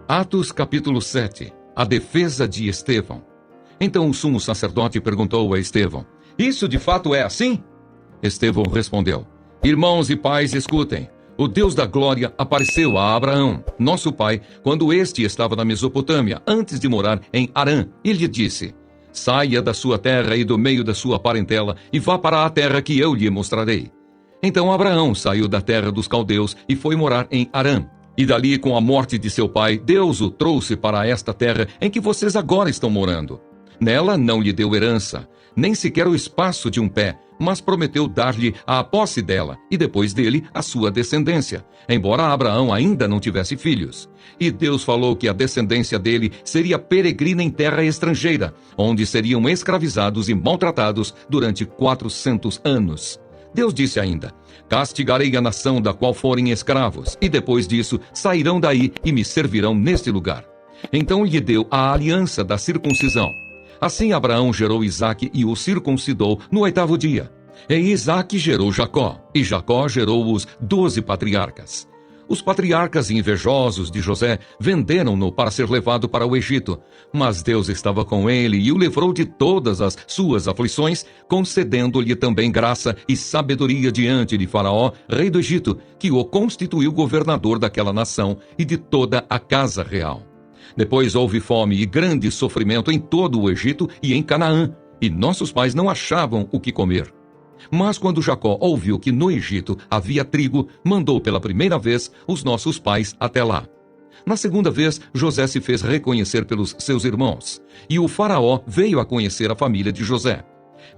Atos capítulo 7. A defesa de Estevão. Então o sumo sacerdote perguntou a Estevão: isso de fato é assim? Estevão respondeu: irmãos e pais, escutem. O Deus da glória apareceu a Abraão, nosso pai, quando este estava na Mesopotâmia, antes de morar em Harã, e lhe disse: saia da sua terra e do meio da sua parentela e vá para a terra que eu lhe mostrarei. Então Abraão saiu da terra dos caldeus e foi morar em Harã. E dali, com a morte de seu pai, Deus o trouxe para esta terra em que vocês agora estão morando. Nela não lhe deu herança, nem sequer o espaço de um pé, mas prometeu dar-lhe a posse dela, e depois dele a sua descendência, embora Abraão ainda não tivesse filhos. E Deus falou que a descendência dele seria peregrina em terra estrangeira, onde seriam escravizados e maltratados durante 400 anos. Deus disse ainda: castigarei a nação da qual forem escravos, e depois disso sairão daí e me servirão neste lugar. Então lhe deu a aliança da circuncisão. Assim Abraão gerou Isaque e o circuncidou no 8º dia. E Isaque gerou Jacó, e Jacó gerou os 12 patriarcas. Os patriarcas invejosos de José venderam-no para ser levado para o Egito, mas Deus estava com ele e o livrou de todas as suas aflições, concedendo-lhe também graça e sabedoria diante de Faraó, rei do Egito, que o constituiu governador daquela nação e de toda a casa real. Depois houve fome e grande sofrimento em todo o Egito e em Canaã, e nossos pais não achavam o que comer. Mas quando Jacó ouviu que no Egito havia trigo, mandou pela primeira vez os nossos pais até lá. Na segunda vez, José se fez reconhecer pelos seus irmãos, e o faraó veio a conhecer a família de José.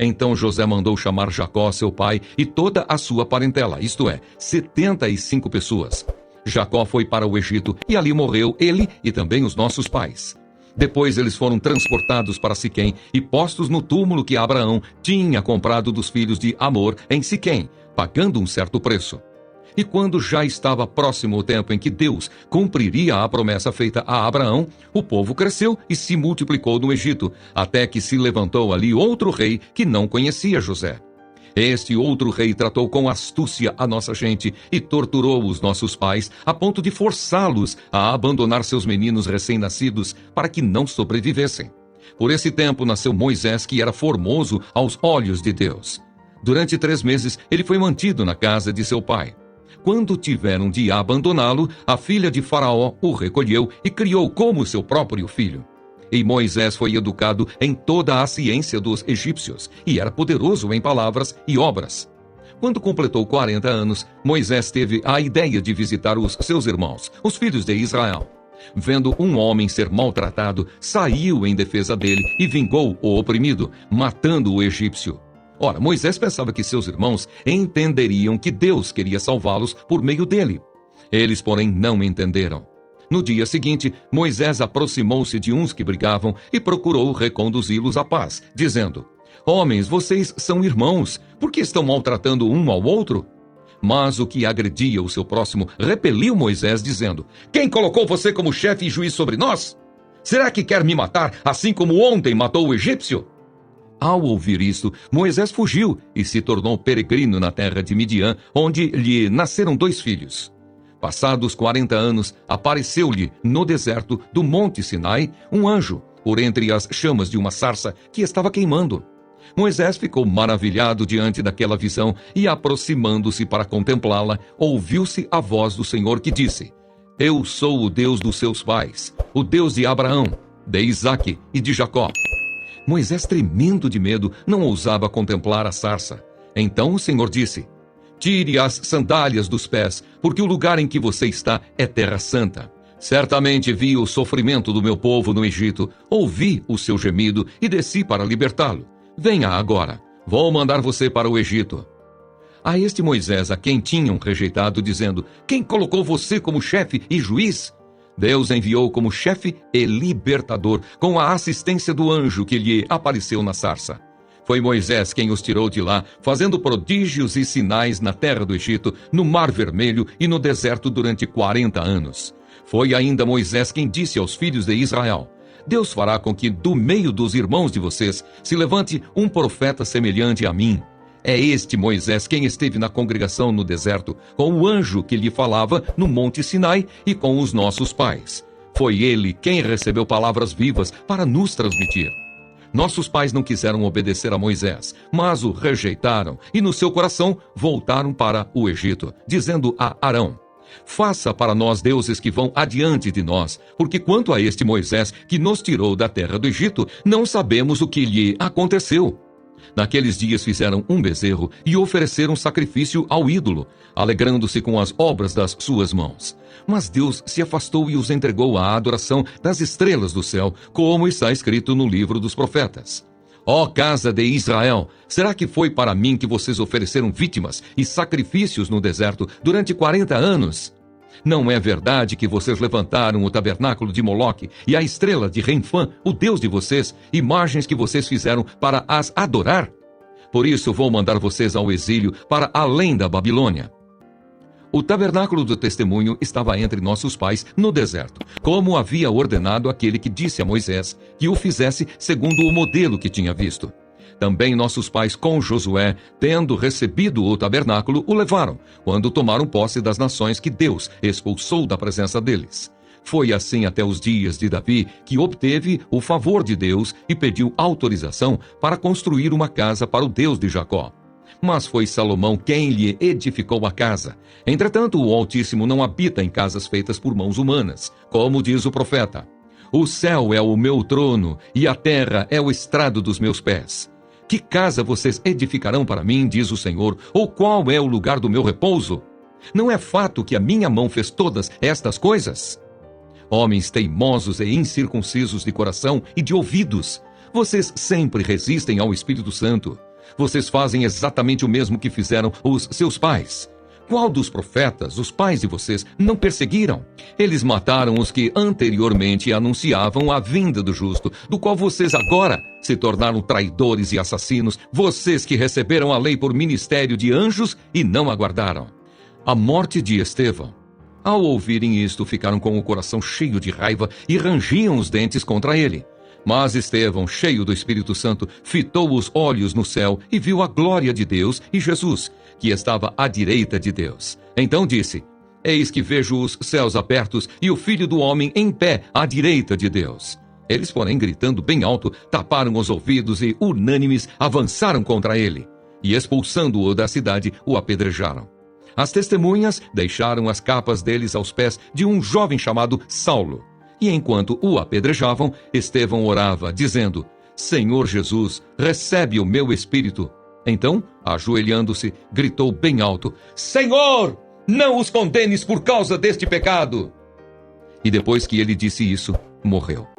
Então José mandou chamar Jacó, seu pai, e toda a sua parentela, isto é, 75 pessoas. Jacó foi para o Egito, e ali morreu ele e também os nossos pais. Depois eles foram transportados para Siquém e postos no túmulo que Abraão tinha comprado dos filhos de Amor em Siquém, pagando um certo preço. E quando já estava próximo o tempo em que Deus cumpriria a promessa feita a Abraão, o povo cresceu e se multiplicou no Egito, até que se levantou ali outro rei que não conhecia José. Este outro rei tratou com astúcia a nossa gente e torturou os nossos pais a ponto de forçá-los a abandonar seus meninos recém-nascidos para que não sobrevivessem. Por esse tempo nasceu Moisés, que era formoso aos olhos de Deus. Durante 3 meses ele foi mantido na casa de seu pai. Quando tiveram de abandoná-lo, a filha de Faraó o recolheu e criou como seu próprio filho. E Moisés foi educado em toda a ciência dos egípcios, e era poderoso em palavras e obras. Quando completou 40 anos, Moisés teve a ideia de visitar os seus irmãos, os filhos de Israel. Vendo um homem ser maltratado, saiu em defesa dele e vingou o oprimido, matando o egípcio. Ora, Moisés pensava que seus irmãos entenderiam que Deus queria salvá-los por meio dele. Eles, porém, não entenderam. No dia seguinte, Moisés aproximou-se de uns que brigavam e procurou reconduzi-los à paz, dizendo: homens, vocês são irmãos, por que estão maltratando um ao outro? Mas o que agredia o seu próximo repeliu Moisés, dizendo: quem colocou você como chefe e juiz sobre nós? Será que quer me matar, assim como ontem matou o egípcio? Ao ouvir isto, Moisés fugiu e se tornou peregrino na terra de Midian, onde lhe nasceram 2 filhos. Passados 40 anos, apareceu-lhe no deserto do Monte Sinai um anjo, por entre as chamas de uma sarça que estava queimando. Moisés ficou maravilhado diante daquela visão e, aproximando-se para contemplá-la, ouviu-se a voz do Senhor que disse: eu sou o Deus dos seus pais, o Deus de Abraão, de Isaque e de Jacó. Moisés, tremendo de medo, não ousava contemplar a sarça. Então o Senhor disse: tire as sandálias dos pés, porque o lugar em que você está é terra santa. Certamente vi o sofrimento do meu povo no Egito, ouvi o seu gemido e desci para libertá-lo. Venha agora, vou mandar você para o Egito. A este Moisés, a quem tinham rejeitado, dizendo: quem colocou você como chefe e juiz? Deus enviou como chefe e libertador, com a assistência do anjo que lhe apareceu na sarça. Foi Moisés quem os tirou de lá, fazendo prodígios e sinais na terra do Egito, no Mar Vermelho e no deserto durante 40 anos. Foi ainda Moisés quem disse aos filhos de Israel: Deus fará com que do meio dos irmãos de vocês se levante um profeta semelhante a mim. É este Moisés quem esteve na congregação no deserto, com o anjo que lhe falava no Monte Sinai e com os nossos pais. Foi ele quem recebeu palavras vivas para nos transmitir. Nossos pais não quiseram obedecer a Moisés, mas o rejeitaram e no seu coração voltaram para o Egito, dizendo a Arão: faça para nós deuses que vão adiante de nós, porque quanto a este Moisés que nos tirou da terra do Egito, não sabemos o que lhe aconteceu. Naqueles dias fizeram um bezerro e ofereceram sacrifício ao ídolo, alegrando-se com as obras das suas mãos. Mas Deus se afastou e os entregou à adoração das estrelas do céu, como está escrito no livro dos profetas. Ó casa de Israel, será que foi para mim que vocês ofereceram vítimas e sacrifícios no deserto durante 40 anos? Não é verdade que vocês levantaram o tabernáculo de Moloque e a estrela de Renfã, o deus de vocês, imagens que vocês fizeram para as adorar? Por isso vou mandar vocês ao exílio para além da Babilônia. O tabernáculo do testemunho estava entre nossos pais no deserto, como havia ordenado aquele que disse a Moisés que o fizesse segundo o modelo que tinha visto. Também nossos pais com Josué, tendo recebido o tabernáculo, o levaram, quando tomaram posse das nações que Deus expulsou da presença deles. Foi assim até os dias de Davi, que obteve o favor de Deus e pediu autorização para construir uma casa para o Deus de Jacó. Mas foi Salomão quem lhe edificou a casa. Entretanto, o Altíssimo não habita em casas feitas por mãos humanas, como diz o profeta: o céu é o meu trono e a terra é o estrado dos meus pés. Que casa vocês edificarão para mim, diz o Senhor, ou qual é o lugar do meu repouso? Não é fato que a minha mão fez todas estas coisas? Homens teimosos e incircuncisos de coração e de ouvidos, vocês sempre resistem ao Espírito Santo. Vocês fazem exatamente o mesmo que fizeram os seus pais. Qual dos profetas, os pais de vocês, não perseguiram? Eles mataram os que anteriormente anunciavam a vinda do justo, do qual vocês agora se tornaram traidores e assassinos, vocês que receberam a lei por ministério de anjos e não aguardaram. A morte de Estevão. Ao ouvirem isto, ficaram com o coração cheio de raiva e rangiam os dentes contra ele. Mas Estevão, cheio do Espírito Santo, fitou os olhos no céu e viu a glória de Deus e Jesus, que estava à direita de Deus. Então disse: eis que vejo os céus abertos e o Filho do Homem em pé à direita de Deus. Eles, porém, gritando bem alto, taparam os ouvidos e, unânimes, avançaram contra ele. E, expulsando-o da cidade, o apedrejaram. As testemunhas deixaram as capas deles aos pés de um jovem chamado Saulo. E enquanto o apedrejavam, Estevão orava, dizendo: Senhor Jesus, recebe o meu espírito. Então, ajoelhando-se, gritou bem alto: Senhor, não os condenes por causa deste pecado. E depois que ele disse isso, morreu.